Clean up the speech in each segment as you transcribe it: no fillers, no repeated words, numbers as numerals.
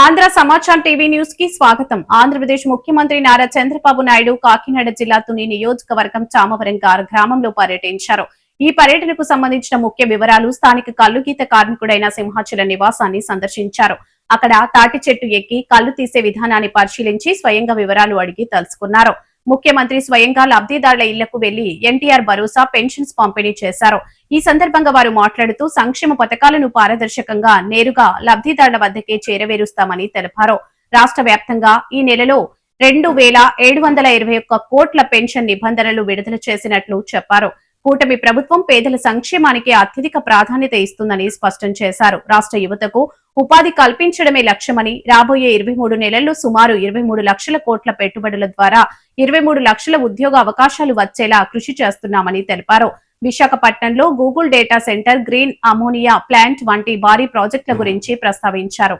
ఆంధ్ర సమాచారం TV news కి స్వాగతం. ఆంధ్రప్రదేశ్ ముఖ్యమంత్రి నారా చంద్రబాబు నాయుడు కాకినాడ జిల్లా తుని నియోజకవర్గం చామవరం గ్రామంలో పర్యటించారు. ఈ పర్యటనకు సంబంధించిన ముఖ్య వివరాలు స్థానిక కల్లుగీత కార్మికుడైన సింహాచల నివాసాన్ని సందర్శించారు. అక్కడ తాటి చెట్టు ఎక్కి కల్లు తీసే విధానాన్ని పరిశీలించి స్వయంగా వివరాలు అడిగి తెలుసుకున్నారు. ముఖ్యమంత్రి స్వయంగా లబ్ధిదారుల ఇళ్లకు వెళ్లి ఎన్టీఆర్ భరోసా పెన్షన్స్ పంపిణీ చేశారు. ఈ సందర్భంగా వారు మాట్లాడుతూ సంక్షేమ పథకాలను పారదర్శకంగా నేరుగా లబ్ధిదారుల వద్దకే చేరవేరుస్తామని తెలిపారు. రాష్ట్ర వ్యాప్తంగా ఈ నెలలో 2,721 కోట్ల పెన్షన్ నిబంధనలు విడుదల చేసినట్లు చెప్పారు. కూటమి ప్రభుత్వం పేదల సంక్షేమానికి అత్యధిక ప్రాధాన్యత ఇస్తుందని స్పష్టం చేశారు. రాష్ట్ర యువతకు ఉపాధి కల్పించడమే లక్ష్యమని, రాబోయే 23 నెలల్లో సుమారు 23 లక్షల కోట్ల పెట్టుబడుల ద్వారా 23 లక్షల ఉద్యోగ అవకాశాలు వచ్చేలా కృషి చేస్తున్నామని తెలిపారు. విశాఖపట్నంలో Google data centre, green ammonia plant వంటి భారీ ప్రాజెక్టుల గురించి ప్రస్తావించారు.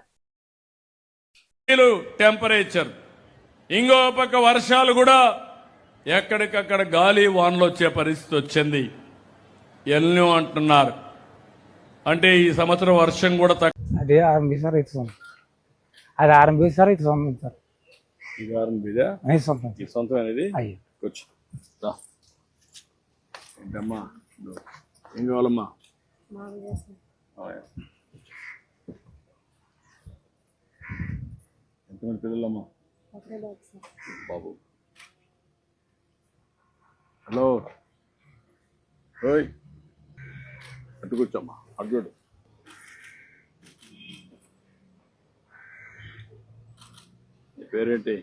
టెంపరేచర్ ఇంకో పక్క వర్షాలు కూడా ఎక్కడికక్కడ గాలి వానలు వచ్చే పరిస్థితి వచ్చింది. ఎల్నో అంటున్నారు. అంటే ఈ సంవత్సరం వర్షం కూడా అదే ఆరంభించారు. అది ఆరంభించారు. ఇది సొంతం సార్. ఇది ఆరంభిదా? సొంతం. ఈ సొంతం అనేది అయ్యో ఏంటమ్మా, ఏం కావాలమ్మా? ఎంతమంది పిల్లలమ్మా? బాబు. హలో, ఓయ్ అటు కూర్చోమ్మా, అటు చూడు. పేరేంటి?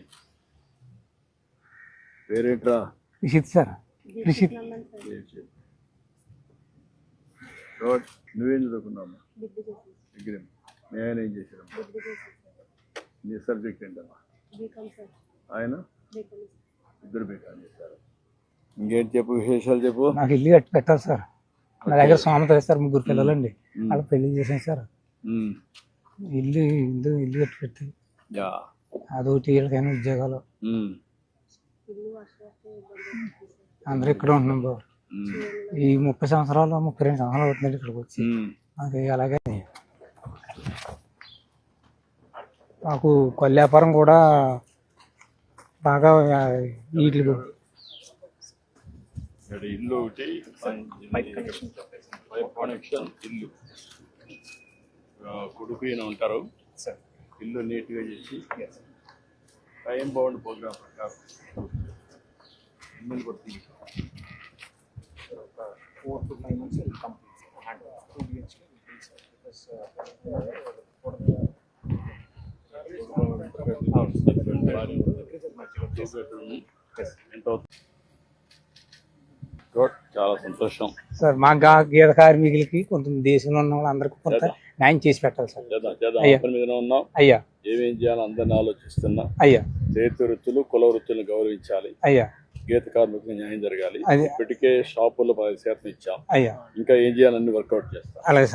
పేరేంట్రా? రిషిత్ సార్. రిషిత్. నువ్వేం చదువుకున్నావమ్మా? డిగ్రీ. నేను ఏం చేశానమ్మా? నీ సబ్జెక్ట్ ఏంటమ్మా? ఆయన ఇద్దరు బీకాం చేశారు. ఇంకేంటి చెప్పు, విశేషాలు చెప్పు. నాకు ఇల్లు కట్టి పెట్టాలి సార్. నా దగ్గర సోమత వేస్తారు, 3 పిల్లలండి. అలా పెళ్లి చేసాను సార్. ఇల్లు ఇల్లు ఇల్లు కట్టి పెట్టి అదొకటి వీళ్ళకైనా ఉద్యోగాలు. అందరూ ఇక్కడ ఉంటున్నాం బాబు. ఈ 30 సంవత్సరాలు 32 సంవత్సరాలు అవుతుందండి ఇక్కడికి వచ్చి. నాకు అలాగే మాకు కొల్లు వ్యాపారం కూడా బాగా వీటి ఇల్లు ఒకటి, పైప్ కనెక్షన్, ఇల్లు కొడుకు ఈయన ఉంటారు. ఇల్లు నీట్గా చేసి టైం బాగుండి ప్రోగ్రామ్ ఇల్లు కొడుతుంది. 4 to 5 months will complete and 2 BHK will be because చాలా సంతోషం సార్. మా గీత కార్మికులకి కొంత దేశంలో ఉన్న వాళ్ళందరికీ కొంత న్యాయం చేసి పెట్టాలి సార్. మీద ఉన్నాం. అయ్యా, ఏమేం చేయాలో అందరిని ఆలోచిస్తున్నా. అయ్యా, చేతి వృత్తులు, కుల వృత్తులను గౌరవించాలి. అయ్యా, గీత కార్మికులకు న్యాయం జరగాలి. ఇప్పటికే షాపుల్లో 10% ఇచ్చాం. అయ్యా, ఇంకా ఏం చేయాలని వర్కౌట్ చేస్తాం. అలాగే.